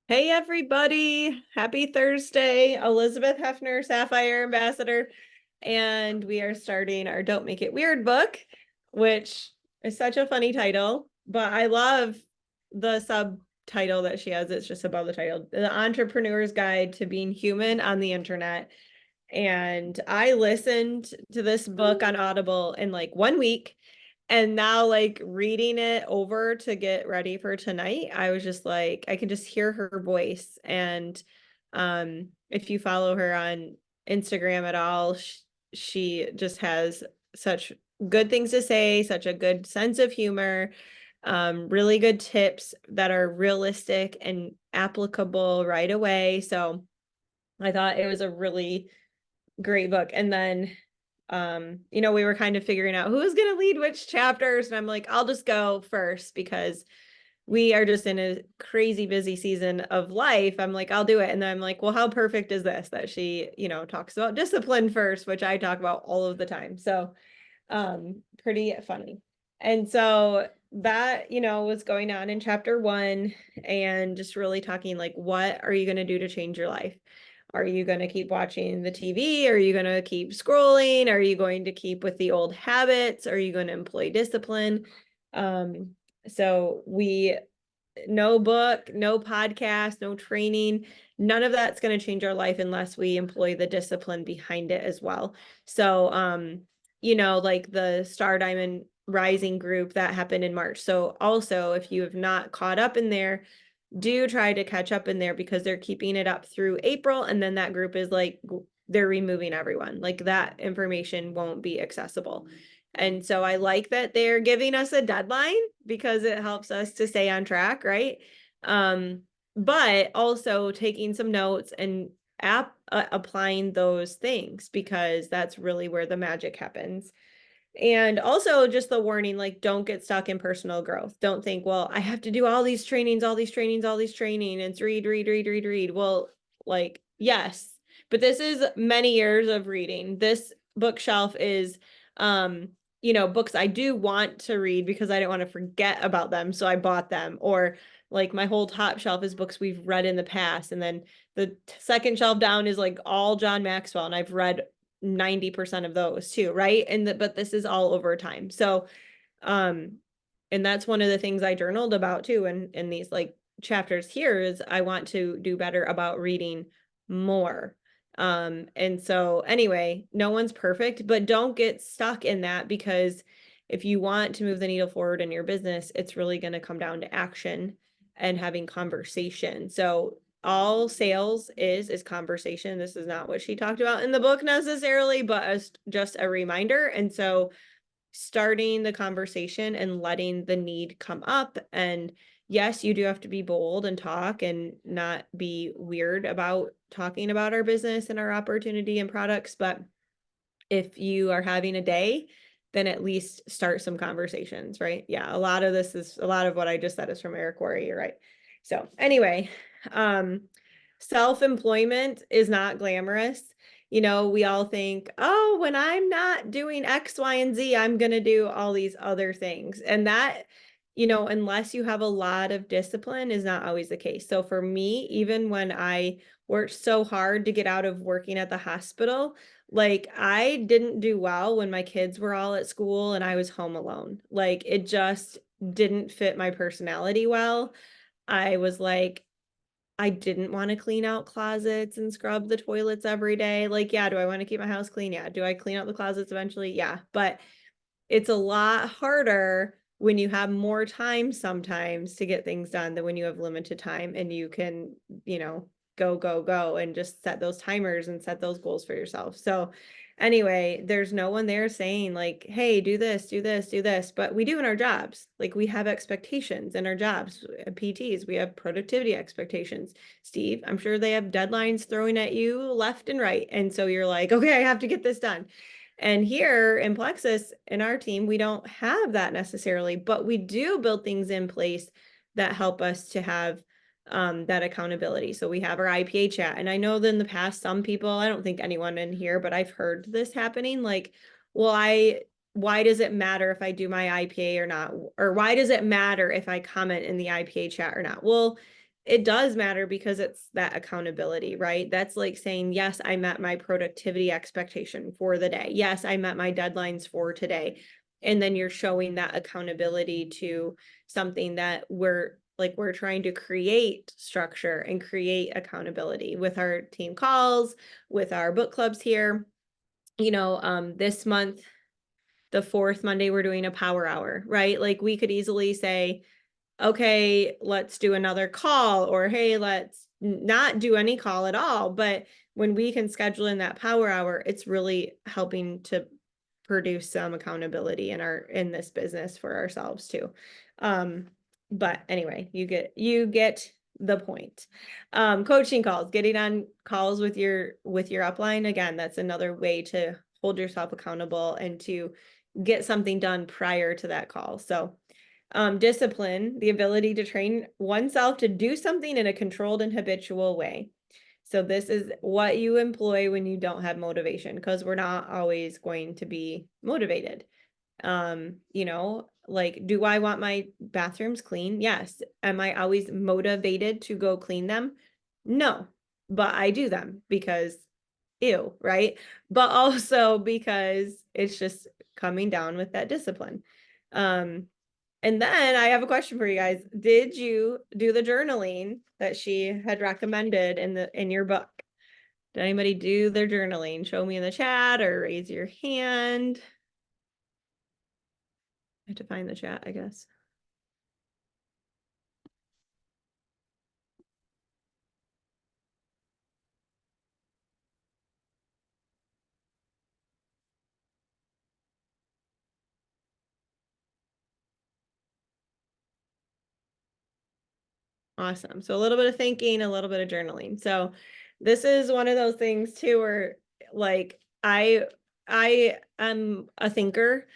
Hey everybody, happy Thursday. Eilers-Heffner, Sapphire Ambassador, and we are starting our Don't Make It Weird book, which is such a funny title, but I love the subtitle that she has. It's just above the title, The Entrepreneur's Guide to Being Human on the Internet. And I listened to this book on Audible in like 1 week. And now, like reading it over to get ready for tonight, I was just like, I can just hear her voice. And if you follow her on Instagram at all, she just has such good things to say, such a good sense of humor, really good tips that are realistic and applicable right away. So I thought it was a really great book. And then we were kind of figuring out who's going to lead which chapters, and I'm like, I'll just go first because we are just in a crazy busy season of life. I'm like, I'll do it. And then I'm like, well, how perfect is this that she, talks about discipline first, which I talk about all of the time. So pretty funny. And so that, was going on in chapter 1, and just really talking like, what are you going to do to change your life? Are you going to keep watching the TV? Are you going to keep scrolling? Are you going to keep with the old habits? Are you going to employ discipline? So no book, no podcast, no training, none of that's going to change our life unless we employ the discipline behind it as well. So, like the Star Diamond Rising group that happened in March. So also, if you have not caught up in there, do try to catch up in there because they're keeping it up through April. And then that group is like, they're removing everyone. Like that information won't be accessible. And so I like that they're giving us a deadline because it helps us to stay on track, right? But also taking some notes and applying those things because that's really where the magic happens. And also just the warning, like, don't get stuck in personal growth. Don't think, well, I have to do all these trainings, all these trainings, all these training, and it's read. Well, like, yes, but this is many years of reading. This bookshelf is, books I do want to read because I didn't want to forget about them. So I bought them. Or like my whole top shelf is books we've read in the past. And then the second shelf down is like all John Maxwell. And I've read 90% of those too, right? But this is all over time. So and that's one of the things I journaled about too in these like chapters here is I want to do better about reading more. And so anyway, no one's perfect, but don't get stuck in that because if you want to move the needle forward in your business, it's really going to come down to action and having conversation. So all sales is conversation. This is not what she talked about in the book necessarily, but as just a reminder. And so starting the conversation and letting the need come up. And yes, you do have to be bold and talk and not be weird about talking about our business and our opportunity and products. But if you are having a day, then at least start some conversations, right? Yeah, a lot of what I just said is from Eric Worre, you're right. So anyway, self-employment is not glamorous. We all think, oh, when I'm not doing X, Y, and Z, I'm going to do all these other things. And that, unless you have a lot of discipline, is not always the case. So for me, even when I worked so hard to get out of working at the hospital, like I didn't do well when my kids were all at school and I was home alone. Like it just didn't fit my personality well. I was like, I didn't want to clean out closets and scrub the toilets every day. Like, yeah, do I want to keep my house clean? Yeah. Do I clean out the closets eventually? Yeah. But it's a lot harder when you have more time sometimes to get things done than when you have limited time and you can, go and just set those timers and set those goals for yourself. So anyway, there's no one there saying like, hey, do this, do this, do this, but we do in our jobs. Like we have expectations in our jobs. PTs, we have productivity expectations. Steve, I'm sure they have deadlines throwing at you left and right. And so you're like, okay, I have to get this done. And here in Plexus, in our team, we don't have that necessarily, but we do build things in place that help us to have that accountability. So we have our IPA chat. And I know that in the past, some people, I don't think anyone in here, but I've heard this happening. Like, well, why does it matter if I do my IPA or not? Or why does it matter if I comment in the IPA chat or not? Well, it does matter because it's that accountability, right? That's like saying, yes, I met my productivity expectation for the day. Yes, I met my deadlines for today. And then you're showing that accountability to something that we're trying to create structure and create accountability with our team calls, with our book clubs here. This month, the fourth Monday, we're doing a power hour, right? Like we could easily say, okay, let's do another call, or hey, let's not do any call at all. But when we can schedule in that power hour, it's really helping to produce some accountability in this business for ourselves too. But anyway, you get the point. Coaching calls, getting on calls with your upline. Again, that's another way to hold yourself accountable and to get something done prior to that call. So discipline, the ability to train oneself to do something in a controlled and habitual way. So this is what you employ when you don't have motivation, because we're not always going to be motivated. Like, do I want my bathrooms clean? Yes. Am I always motivated to go clean them? No, but I do them because ew, right? But also because it's just coming down with that discipline. And then I have a question for you guys. Did you do the journaling that she had recommended in your book? Did anybody do their journaling? Show me in the chat or raise your hand. I have to find the chat, I guess. Awesome. So a little bit of thinking, a little bit of journaling. So this is one of those things too, where like I am a thinker,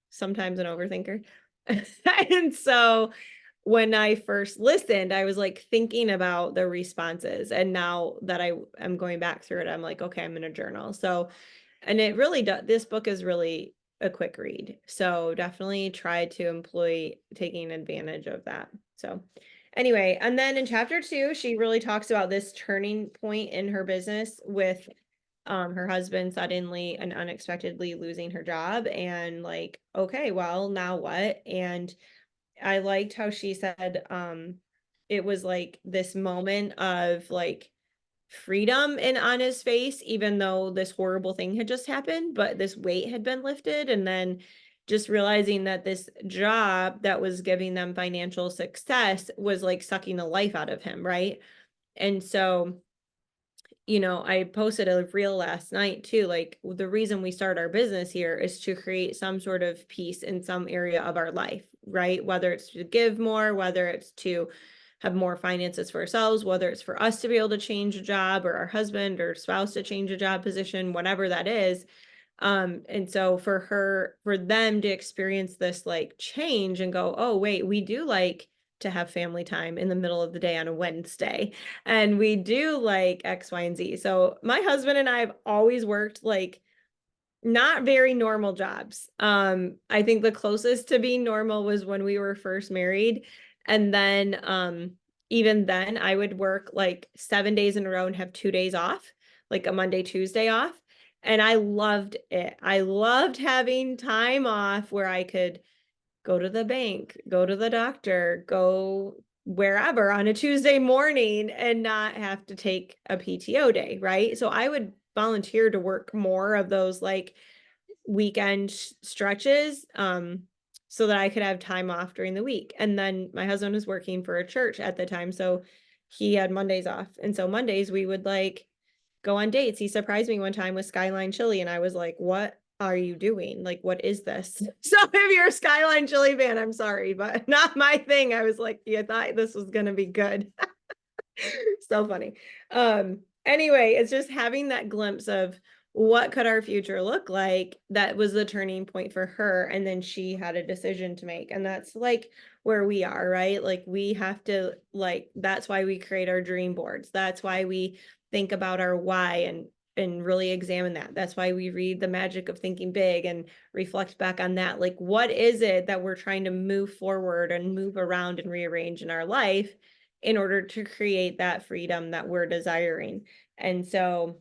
sometimes an overthinker. And so when I first listened, I was like thinking about the responses. And now that I am going back through it, I'm like, okay, I'm in a journal. So, and it really does, this book is really a quick read. So definitely try to employ taking advantage of that. So anyway, and then in chapter 2, she really talks about this turning point in her business with her husband suddenly and unexpectedly losing her job, and like, okay, well, now what? And I liked how she said it was like this moment of like freedom in on his face, even though this horrible thing had just happened, but this weight had been lifted. And then just realizing that this job that was giving them financial success was like sucking the life out of him, right? And so I posted a reel last night too. Like, the reason we start our business here is to create some sort of peace in some area of our life, right? Whether it's to give more, whether it's to have more finances for ourselves, whether it's for us to be able to change a job, or our husband or spouse to change a job position, whatever that is. And so for them to experience this like change and go, oh, wait, we do like to have family time in the middle of the day on a Wednesday, and we do like X, Y, and Z. So my husband and I have always worked like not very normal jobs. I think the closest to being normal was when we were first married. And then even then I would work like 7 days in a row and have 2 days off, like a Monday, Tuesday off. And I loved it. I loved having time off where I could go to the bank, go to the doctor, go wherever on a Tuesday morning and not have to take a PTO day, right? So I would volunteer to work more of those like weekend stretches so that I could have time off during the week. And then my husband was working for a church at the time, so he had Mondays off. And so Mondays we would like go on dates. He surprised me one time with Skyline Chili, and I was like, what are you doing? Like, what is this? So if you're a Skyline Chili fan, I'm sorry, but not my thing. I was like, you thought this was gonna be good. So funny. Anyway, it's just having that glimpse of what could our future look like. That was the turning point for her, and then she had a decision to make, and that's like where we are, right? Like, we have to, like, that's why we create our dream boards. That's why we think about our why and really examine that. That's why we read The Magic of Thinking Big and reflect back on that. Like, what is it that we're trying to move forward and move around and rearrange in our life? in order to create that freedom that we're desiring. And so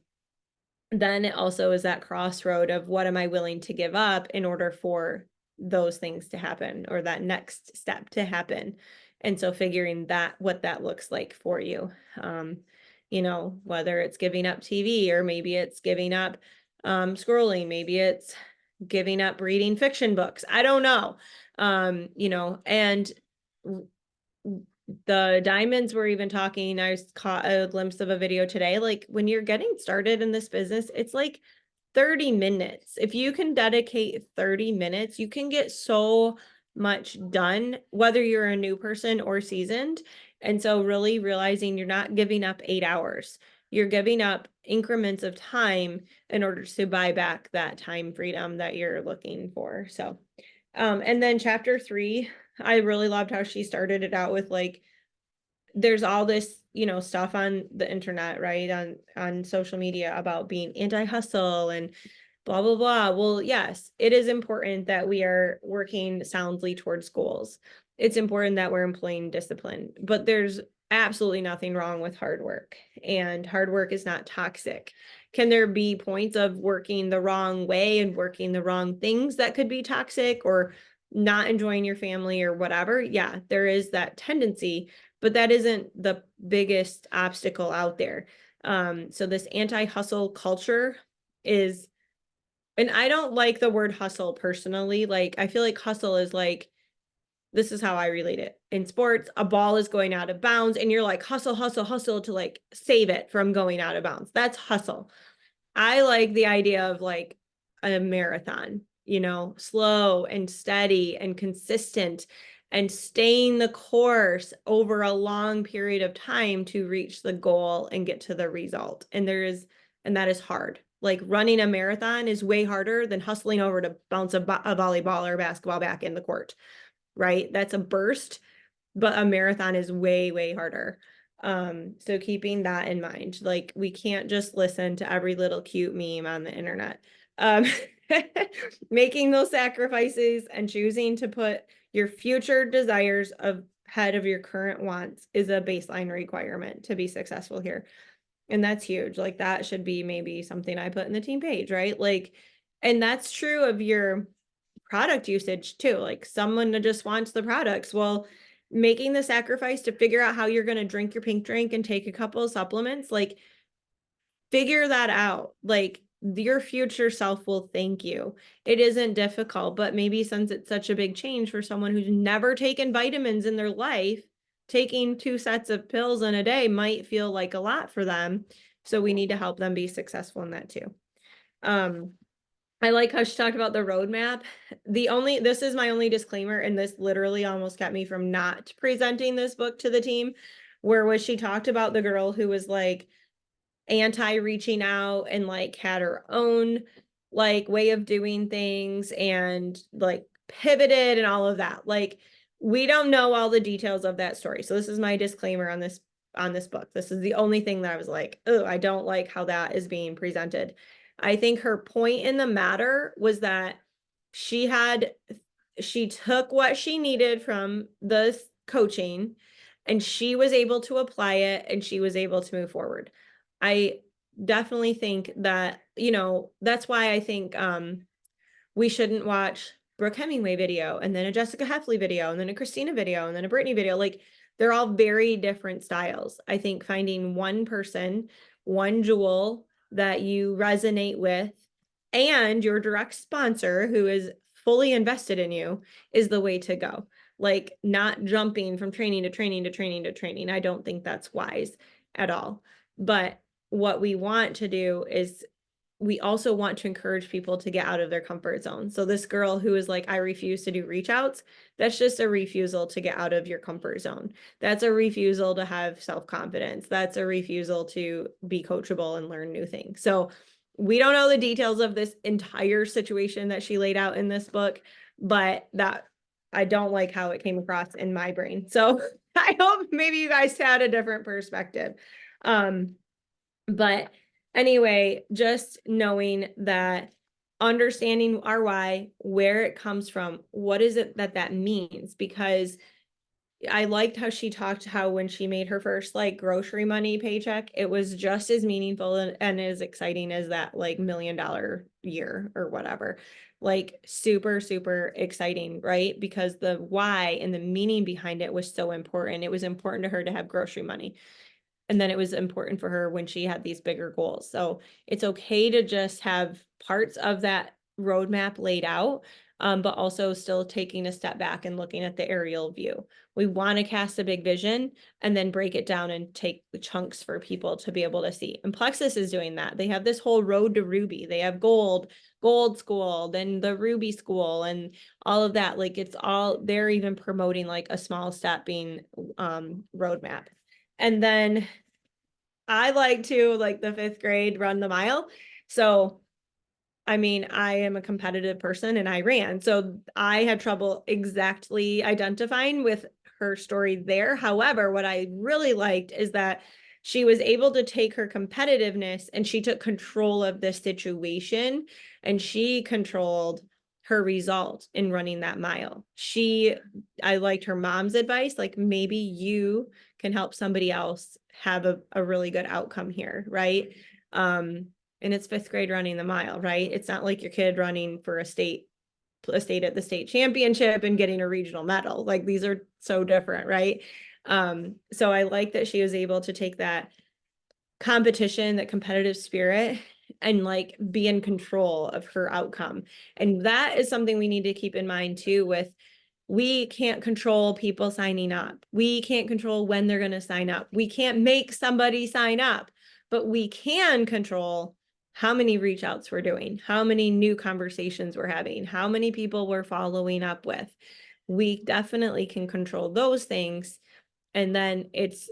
then it also is that crossroad of what am I willing to give up in order for those things to happen, or that next step to happen. And so figuring that what that looks like for you, whether it's giving up TV, or maybe it's giving up scrolling, maybe it's giving up reading fiction books. I don't know. And the diamonds were even talking, I caught a glimpse of a video today, like when you're getting started in this business, it's like 30 minutes. If you can dedicate 30 minutes, you can get so much done, whether you're a new person or seasoned. And so really realizing you're not giving up 8 hours, you're giving up increments of time in order to buy back that time freedom that you're looking for. So, and then chapter 3, I really loved how she started it out with like, there's all this, stuff on the internet, right? On social media about being anti-hustle and blah, blah, blah. Well, yes, it is important that we are working soundly towards goals. It's important that we're employing discipline, but there's absolutely nothing wrong with hard work, and hard work is not toxic. Can there be points of working the wrong way and working the wrong things that could be toxic, or not enjoying your family or whatever? Yeah, there is that tendency, but that isn't the biggest obstacle out there. So this anti-hustle culture is, and I don't like the word hustle personally. Like, I feel like hustle is like, this is how I relate it. In sports, a ball is going out of bounds and you're like, hustle, hustle, hustle to like save it from going out of bounds. That's hustle. I like the idea of like a marathon, slow and steady and consistent, and staying the course over a long period of time to reach the goal and get to the result. And that is hard. Like running a marathon is way harder than hustling over to bounce a volleyball or basketball back in the court, right? That's a burst, but a marathon is way, way harder. So keeping that in mind, like we can't just listen to every little cute meme on the internet. Making those sacrifices and choosing to put your future desires ahead of your current wants is a baseline requirement to be successful here. And that's huge. Like that should be maybe something I put in the team page, right? Like, and that's true of your product usage too. Like someone that just wants the products. Well, making the sacrifice to figure out how you're going to drink your pink drink and take a couple of supplements, like figure that out. Like your future self will thank you. It isn't difficult, but maybe since it's such a big change for someone who's never taken vitamins in their life, taking 2 sets of pills in a day might feel like a lot for them. So we need to help them be successful in that too. I like how she talked about the roadmap. This is my only disclaimer, and this literally almost kept me from not presenting this book to the team, where she talked about the girl who was like anti-reaching out and like had her own like way of doing things and like pivoted and all of that. Like we don't know all the details of that story. So this is my disclaimer on this book. This is the only thing that I was like, oh, I don't like how that is being presented. I think her point in the matter was that she took what she needed from the coaching and she was able to apply it and she was able to move forward. I definitely think that, that's why I think we shouldn't watch Brooke Hemingway video and then a Jessica Heffley video and then a Christina video and then a Brittany video. Like they're all very different styles. I think finding one person, one jewel that you resonate with, and your direct sponsor who is fully invested in you is the way to go. Like not jumping from training to training to training to training. I don't think that's wise at all. But what we want to do is we also want to encourage people to get out of their comfort zone. So this girl who is like, I refuse to do reach outs, that's just a refusal to get out of your comfort zone. That's a refusal to have self-confidence. That's a refusal to be coachable and learn new things. So we don't know the details of this entire situation that she laid out in this book, but that I don't like how it came across in my brain. So I hope maybe you guys had a different perspective. But anyway, just knowing that, understanding our why, where it comes from, what is it that means? Because I liked how she talked how when she made her first like grocery money paycheck, it was just as meaningful and as exciting as that like $1 million year or whatever. Like super, super exciting, right? Because the why and the meaning behind it was so important. It was important to her to have grocery money. And then it was important for her when she had these bigger goals. So it's okay to just have parts of that roadmap laid out, but also still taking a step back and looking at the aerial view. We want to cast a big vision and then break it down and take the chunks for people to be able to see. And Plexus is doing that. They have this whole road to Ruby. They have gold school, then the Ruby school, and all of that. Like it's all, they're even promoting like a small stepping roadmap. And then I like to, like the 5th grade, run the mile. So, I mean, I am a competitive person and I ran. So I had trouble exactly identifying with her story there. However, what I really liked is that she was able to take her competitiveness and she took control of the situation and she controlled her result in running that mile. I liked her mom's advice, like maybe you can help somebody else have a really good outcome here, right? And it's 5th grade running the mile, right? It's not like your kid running for a state at the state championship and getting a regional medal. Like these are so different, right? So I like that she was able to take that competition, that competitive spirit, and like be in control of her outcome. And that is something we need to keep in mind too with we can't control people signing up. We can't control when they're going to sign up. We can't make somebody sign up, but we can control how many reach outs we're doing, how many new conversations we're having, how many people we're following up with. We definitely can control those things. And then it's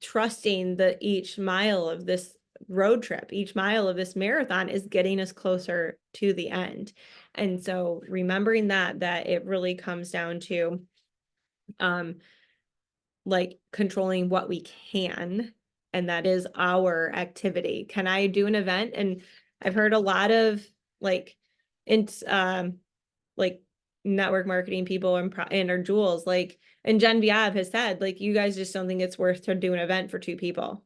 trusting that each mile of this road trip, each mile of this marathon is getting us closer to the end. And so remembering that it really comes down to like controlling what we can, and that is our activity. Can I do an event? And I've heard a lot of like it's like network marketing people and our Jules, like, and Genevieve has said, like, you guys just don't think it's worth to do an event for 2 people.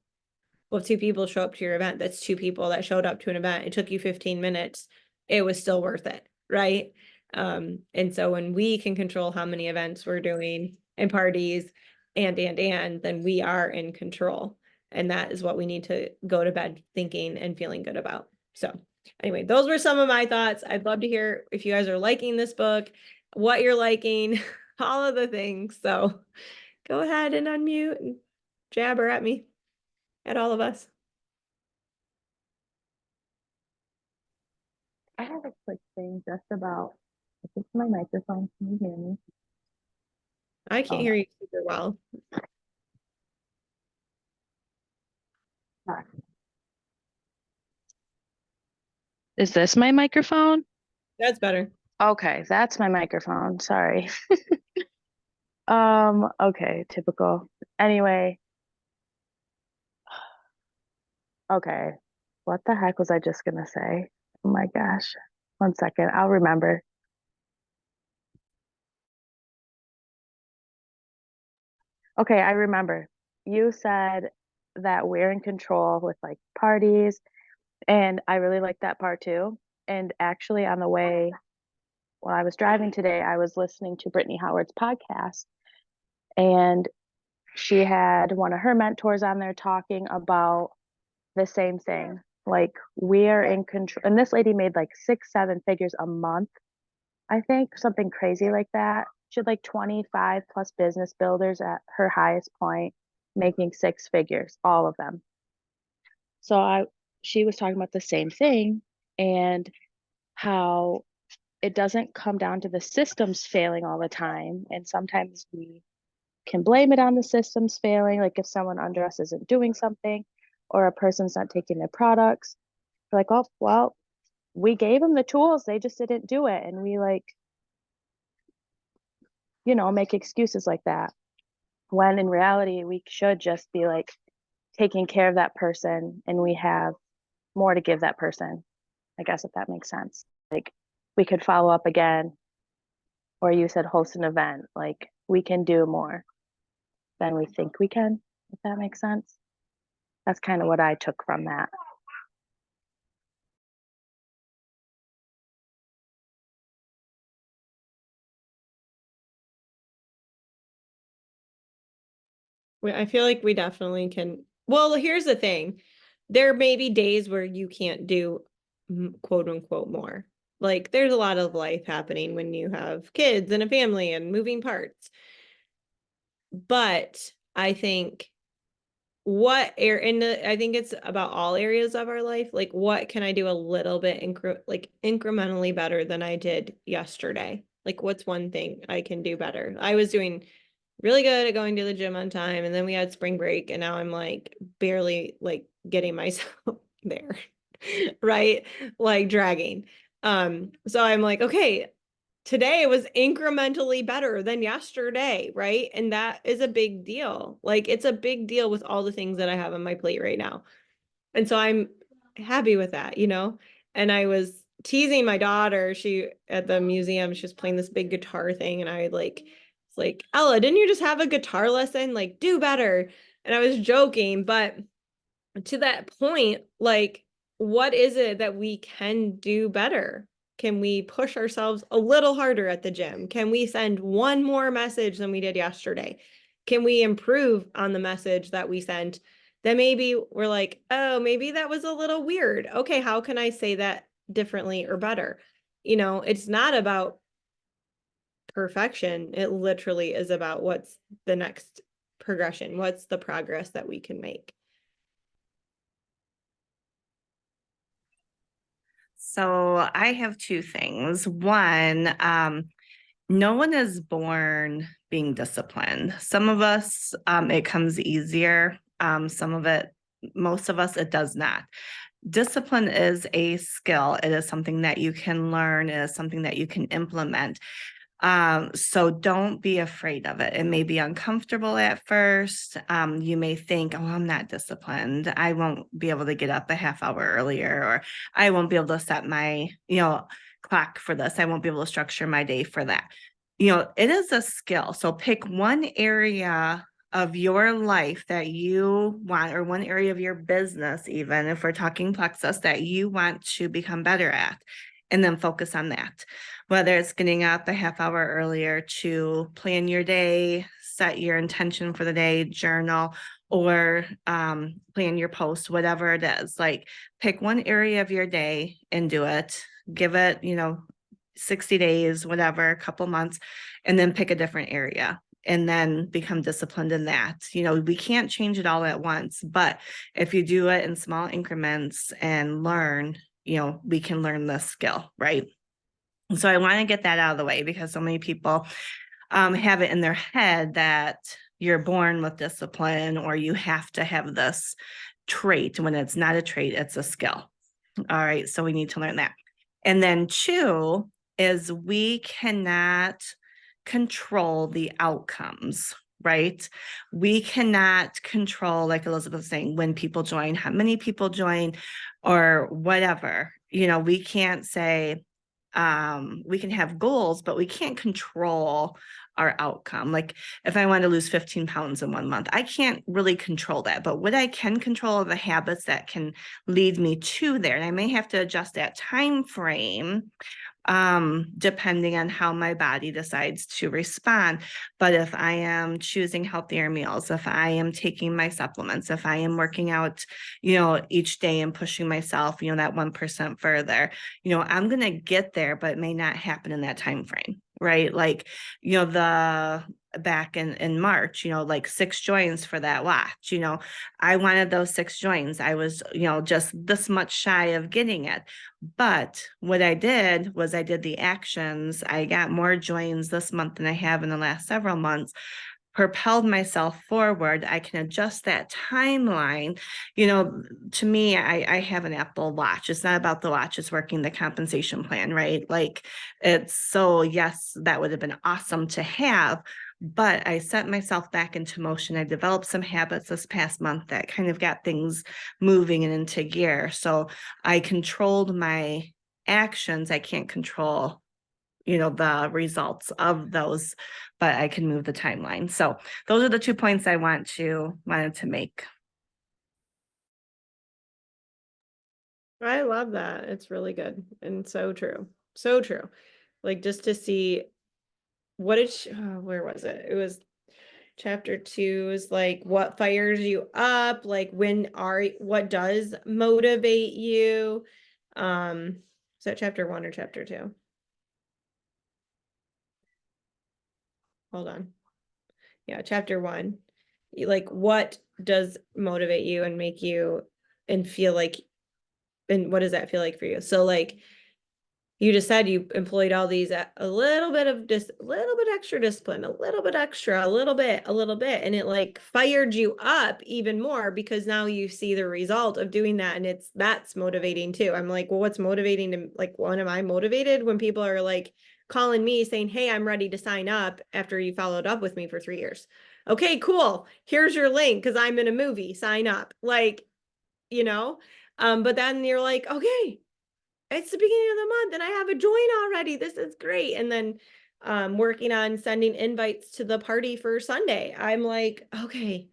Well, if 2 people show up to your event, that's 2 people that showed up to an event. It took you 15 minutes. It was still worth it, right? And so when we can control how many events we're doing and parties and then we are in control. And that is what we need to go to bed thinking and feeling good about. So anyway, those were some of my thoughts. I'd love to hear if you guys are liking this book, what you're liking, all of the things. So go ahead and unmute and jabber at me, at all of us. I have a quick thing just about, I think my microphone, can you hear me? I can't hear you super well. Is this my microphone? That's better. Okay, that's my microphone. Sorry. Okay, typical. Anyway, okay. What the heck was I just gonna say? Oh my gosh. 1 second, I'll remember. Okay, I remember. You said that we're in control with like parties, and I really like that part too. And actually, on the way while I was driving today, I was listening to Brittany Howard's podcast, and she had one of her mentors on there talking about the same thing. Like, we're in control. And this lady made like 6, 7 figures a month, I think, something crazy like that. She had like 25 plus business builders at her highest point, making 6 figures, all of them. So she was talking about the same thing and how it doesn't come down to the systems failing all the time. And sometimes we can blame it on the systems failing, like if someone under us isn't doing something or a person's not taking their products. We're like, oh, well, we gave them the tools, they just didn't do it. And we like, make excuses like that. When in reality, we should just be like taking care of that person and we have more to give that person. I guess if that makes sense. Like we could follow up again, or you said host an event, like we can do more. than we think we can, if that makes sense. That's kind of what I took from that. I feel like we definitely can. Well, here's the thing. There may be days where you can't do quote unquote more. Like there's a lot of life happening when you have kids and a family and moving parts. But I think I think it's about all areas of our life. Like what can I do a little bit incrementally better than I did yesterday? Like what's one thing I can do better? I was doing really good at going to the gym on time, and then we had spring break, and now I'm like barely like getting myself there. Right? Like dragging. So I'm like, okay, today was incrementally better than yesterday, right? And that is a big deal. Like it's a big deal with all the things that I have on my plate right now. And so I'm happy with that, you know? And I was teasing my daughter, she at the museum, she was playing this big guitar thing, and I like it's like, Ella, didn't you just have a guitar lesson? Like, do better. And I was joking, but to that point, like, what is it that we can do better? Can we push ourselves a little harder at the gym? Can we send one more message than we did yesterday? Can we improve on the message that we sent? Then maybe we're like, oh, maybe that was a little weird. Okay, how can I say that differently or better? You know, it's not about perfection. It literally is about what's the next progression, what's the progress that we can make. So I have two things. One, no one is born being disciplined. Some of us, it comes easier. Some of it, most of us, it does not. Discipline is a skill. It is something that you can learn. It is something that you can implement. So don't be afraid of it. It may be uncomfortable at first. You may think, oh, I'm not disciplined. I won't be able to get up a half hour earlier, or I won't be able to set my, clock for this. I won't be able to structure my day for that. It is a skill. So pick one area of your life that you want, or one area of your business, even if we're talking plexus, that you want to become better at, and then focus on that. Whether it's getting up a half hour earlier to plan your day, set your intention for the day, journal, or plan your post, whatever it is. Like pick one area of your day and do it. Give it, 60 days, whatever, a couple months, and then pick a different area and then become disciplined in that. We can't change it all at once, but if you do it in small increments and learn, we can learn this skill, right? So I want to get that out of the way, because so many people have it in their head that you're born with discipline, or you have to have this trait, when it's not a trait, it's a skill. All right. So we need to learn that. And then two is we cannot control the outcomes, right? We cannot control, like Elizabeth was saying, when people join, how many people join, or whatever. We can't say, we can have goals, but we can't control our outcome. Like if I want to lose 15 pounds in 1 month, I can't really control that. But what I can control are the habits that can lead me to there. And I may have to adjust that time frame depending on how my body decides to respond. But if I am choosing healthier meals, if I am taking my supplements, if I am working out, each day and pushing myself, that 1% further, I'm going to get there, but it may not happen in that time frame. Right. Like, the back in March, like 6 joins for that watch, I wanted those 6 joins. I was, just this much shy of getting it. But what I did was I did the actions. I got more joins this month than I have in the last several months, propelled myself forward. I can adjust that timeline. To me, I have an Apple Watch. It's not about the watch, it's working the compensation plan, right? Like yes, that would have been awesome to have, but I set myself back into motion. I developed some habits this past month that kind of got things moving and into gear. So I controlled my actions. I can't control the results of those, but I can move the timeline. So those are the 2 points I wanted to make. I love that. It's really good and so true. So true. Like just to see what where was it? It was chapter 2 is like what fires you up, like what does motivate you. Is that chapter 1 or chapter 2? Hold on. Yeah, chapter 1. Like what does motivate you and make you and feel like, and what does that feel like for you? So like you just said you employed all these a little bit of just a little bit extra discipline, a little bit extra, a little bit, and it like fired you up even more because now you see the result of doing that, and that's motivating too. I'm like, well, what's motivating to like when am I motivated? When people are like calling me saying, hey, I'm ready to sign up after you followed up with me for 3 years. Okay, cool. Here's your link because I'm in a movie. Sign up. Like, you know, but then you're like, okay, it's the beginning of the month and I have a join already. This is great. And then working on sending invites to the party for Sunday. I'm like, okay,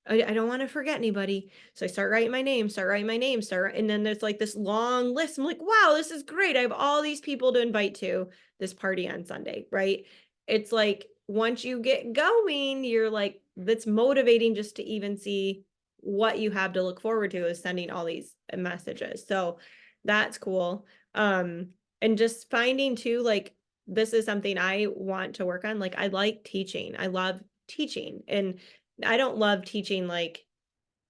I don't want to forget anybody. So I start writing my name, and then there's like this long list. I'm like, wow, this is great. I have all these people to invite to this party on Sunday, right? It's like once you get going, you're like, that's motivating just to even see what you have to look forward to is sending all these messages. So that's cool. And just finding too, like, this is something I want to work on. Like, I like teaching. I love teaching. And I don't love teaching like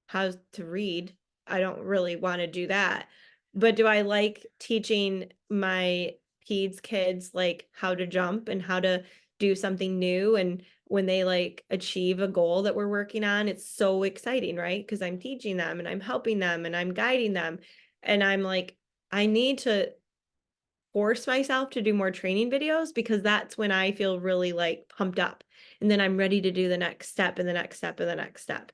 how to read. I don't really want to do that. But do I like teaching my kids like how to jump and how to do something new? And when they like achieve a goal that we're working on, it's so exciting, right? Because I'm teaching them and I'm helping them and I'm guiding them. And I'm like, I need to force myself to do more training videos because that's when I feel really like pumped up. And then I'm ready to do the next step and the next step and the next step.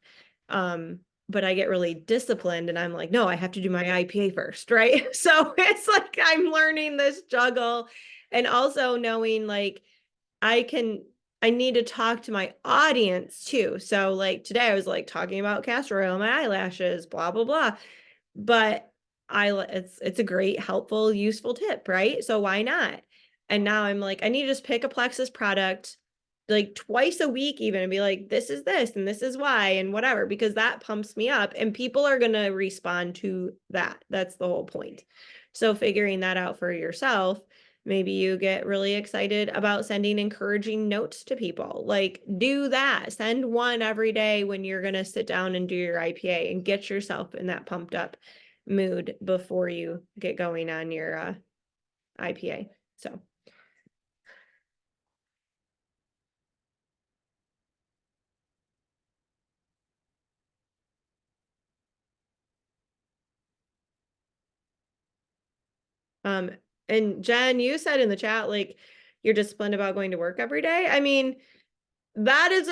But I get really disciplined and I'm like, no, I have to do my IPA first, right? So it's like I'm learning this juggle and also knowing like I need to talk to my audience too. So like today I was like talking about castor oil on my eyelashes, blah, blah, blah. But it's a great, helpful, useful tip, right? So why not? And now I'm like, I need to just pick a Plexus product like twice a week even and be like, this is this and this is why and whatever, because that pumps me up and people are going to respond to that. That's the whole point. So figuring that out for yourself, maybe you get really excited about sending encouraging notes to people. Like do that. Send one every day when you're going to sit down and do your IPA and get yourself in that pumped up mood before you get going on your IPA. So and Jen, you said in the chat like you're disciplined about going to work every day. I mean, that's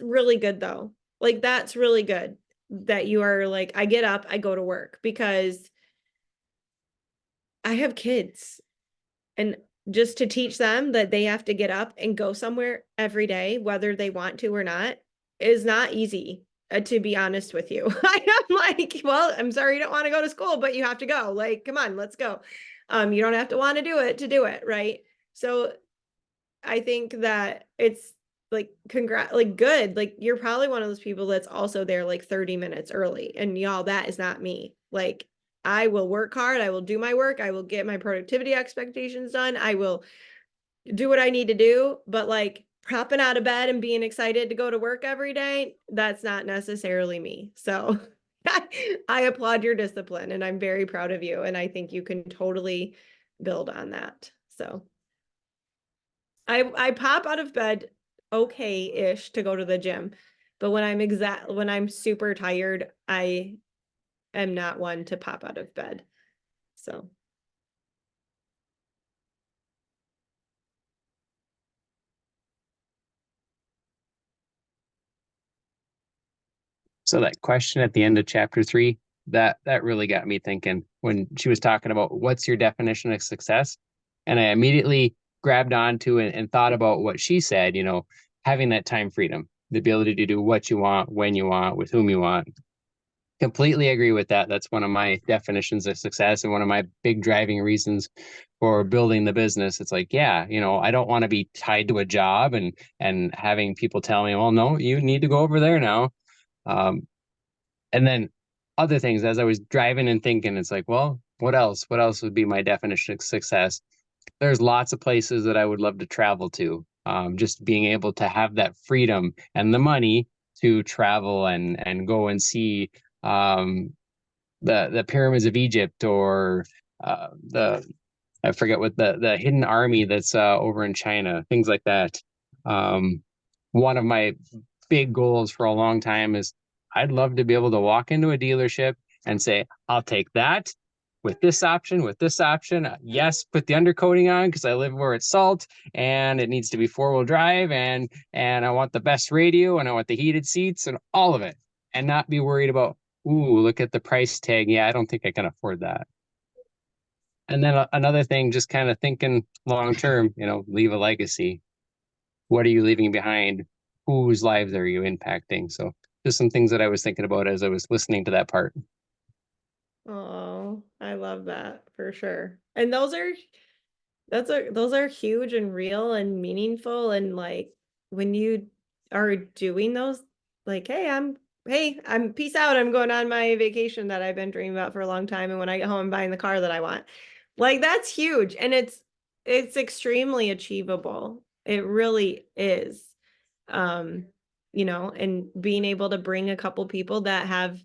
really good though. Like that's really good that you are like, I get up, I go to work because I have kids and just to teach them that they have to get up and go somewhere every day, whether they want to or not, is not easy, to be honest with you. I am like, well, I'm sorry you don't want to go to school, but you have to go. Like, come on, let's go. You don't have to want to do it, right? So I think that it's like like good. Like you're probably one of those people that's also there like 30 minutes early. And y'all, that is not me. Like I will work hard, I will do my work, I will get my productivity expectations done, I will do what I need to do, but like popping out of bed and being excited to go to work every day, that's not necessarily me. So I applaud your discipline and I'm very proud of you. And I think you can totally build on that. So I pop out of bed okay-ish to go to the gym. But when I'm super tired, I am not one to pop out of bed. So So that question at the end of chapter 3, that really got me thinking when she was talking about what's your definition of success. And I immediately grabbed onto and thought about what she said, having that time freedom, the ability to do what you want, when you want, with whom you want. Completely agree with that. That's one of my definitions of success and one of my big driving reasons for building the business. It's like, yeah, I don't want to be tied to a job and having people tell me, well, no, you need to go over there now. Um, and then other things as I was driving and thinking, it's like, well, what else? What else would be my definition of success? There's lots of places that I would love to travel to. Just being able to have that freedom and the money to travel and go and see the pyramids of Egypt or the I forget what the hidden army that's over in China, things like that. One of my big goals for a long time is I'd love to be able to walk into a dealership and say, I'll take that with this option, with this option. Yes, put the undercoating on because I live where it's salt and it needs to be 4-wheel drive and I want the best radio and I want the heated seats and all of it and not be worried about, ooh, look at the price tag. Yeah, I don't think I can afford that. And then another thing, just kind of thinking long term, leave a legacy. What are you leaving behind? Whose lives are you impacting? So just some things that I was thinking about as I was listening to that part. Oh, I love that for sure. And those are huge and real and meaningful. And like when you are doing those, like, hey, I'm peace out. I'm going on my vacation that I've been dreaming about for a long time. And when I get home, I'm buying the car that I want. Like that's huge. And it's extremely achievable. It really is. And being able to bring a couple people that have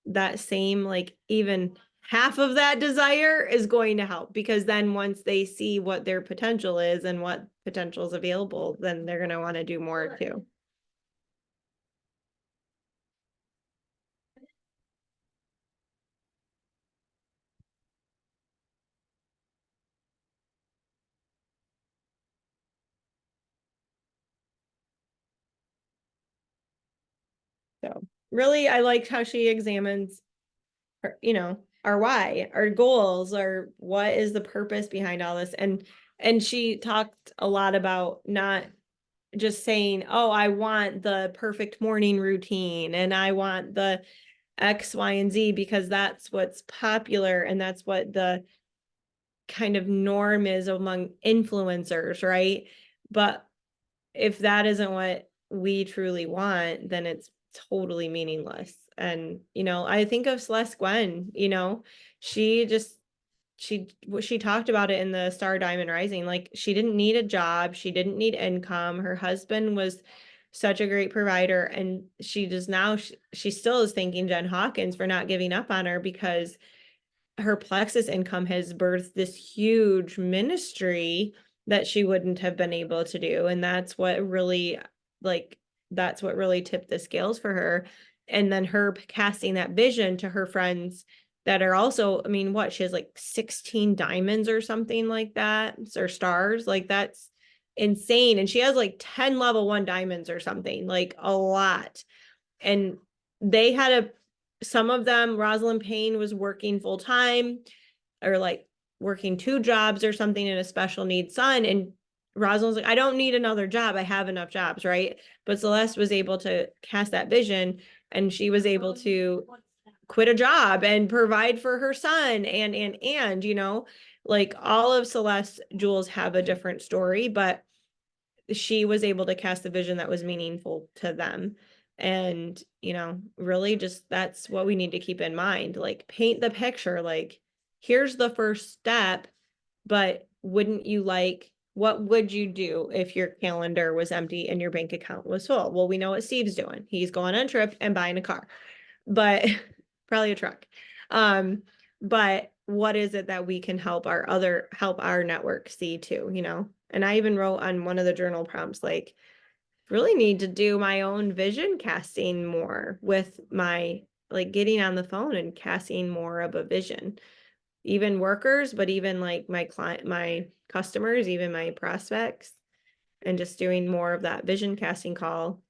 that same, like even half of that desire is going to help, because then once they see what their potential is and what potential is available, then they're going to want to do more too. So really, I liked how she examines her, our why, our goals, our what is the purpose behind all this. And she talked a lot about not just saying, oh, I want the perfect morning routine and I want the X, Y, and Z because that's what's popular and that's what the kind of norm is among influencers, right? But if that isn't what we truly want, then it's totally meaningless. And, I think of Celeste Gwen, she just, she talked about it in the Star Diamond Rising. Like she didn't need a job. She didn't need income. Her husband was such a great provider. And she does now, she still is thanking Jen Hawkins for not giving up on her, because her Plexus income has birthed this huge ministry that she wouldn't have been able to do. And that's what really tipped the scales for her. And then her casting that vision to her friends that are also, I mean, she has like 16 diamonds or something like that, or stars. Like that's insane. And she has like 10 level 1 diamonds or something, like a lot. And they had some of them, Rosalind Payne was working full time or like working 2 jobs or something in a special needs son. And Rosalind's like, I don't need another job. I have enough jobs, right? But Celeste was able to cast that vision, and she was able to quit a job and provide for her son and like all of Celeste's jewels have a different story, but she was able to cast a vision that was meaningful to them. And really just that's what we need to keep in mind, like paint the picture, like here's the first step, but what would you do if your calendar was empty and your bank account was full? Well, we know what Steve's doing. He's going on a trip and buying a car, but probably a truck. But what is it that we can help our network see too, And I even wrote on one of the journal prompts, like, really need to do my own vision casting more with my, like, getting on the phone and casting more of a vision, even workers, but even like my customers, even my prospects, and just doing more of that vision casting call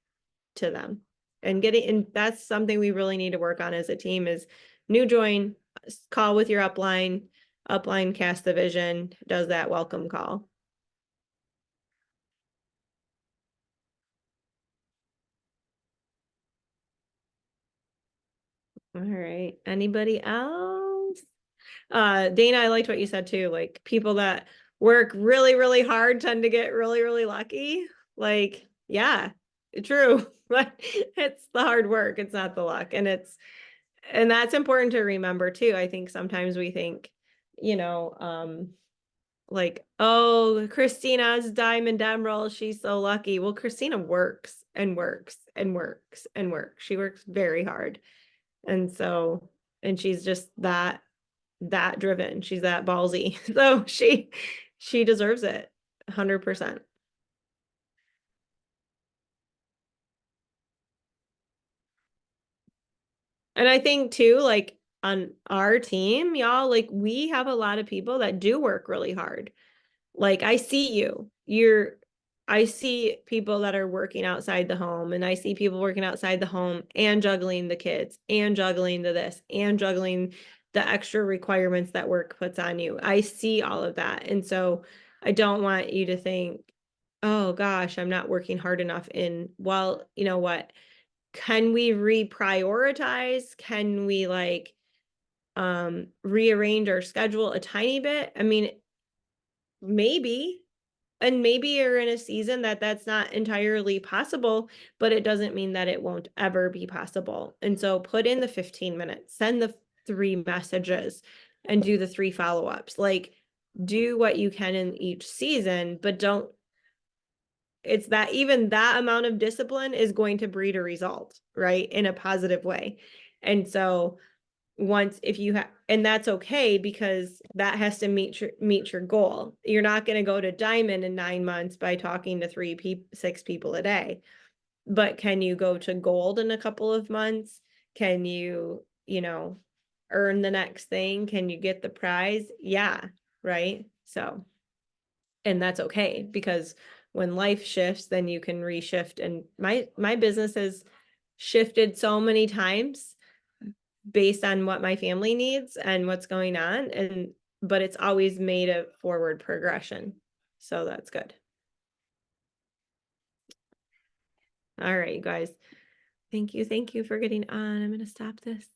to them and that's something we really need to work on as a team, is new join, call with your upline casts the vision, does that welcome call. All right, anybody else? Dana, I liked what you said too, like people that work really, really hard tend to get really, really lucky. Like, yeah, true, but it's the hard work, it's not the luck. And that's important to remember too. I think sometimes we think, you know, like, oh, Christina's diamond emerald, she's so lucky. Well, Christina works and works and works and works. She works very hard. And so, and she's just that driven. She's that ballsy. So she deserves it 100%. And I think too, like on our team, y'all, like we have a lot of people that do work really hard. Like I see you. I see people that are working outside the home, and I see people working outside the home and juggling the kids and juggling this and juggling the extra requirements that work puts on you. I see all of that. And so I don't want you to think, oh gosh, I'm not working hard enough well, you know what? Can we reprioritize? Can we like rearrange our schedule a tiny bit? I mean, maybe, and maybe you're in a season that's not entirely possible, but it doesn't mean that it won't ever be possible. And so put in the 15 minutes, send the 3 messages, and do the 3 follow-ups. Like do what you can in each season, but don't, it's that even that amount of discipline is going to breed a result, right? In a positive way. And so once if you have, and that's okay, because that has to meet your goal. You're not going to go to diamond in 9 months by talking to 6 people a day, but can you go to gold in a couple of months? Can you know, earn the next thing? Can you get the prize? Yeah, right. So, and that's okay, because when life shifts, then you can reshift. And my business has shifted so many times based on what my family needs and what's going on, but it's always made a forward progression. So that's good. All right, you guys. Thank you for getting on. I'm going to stop this.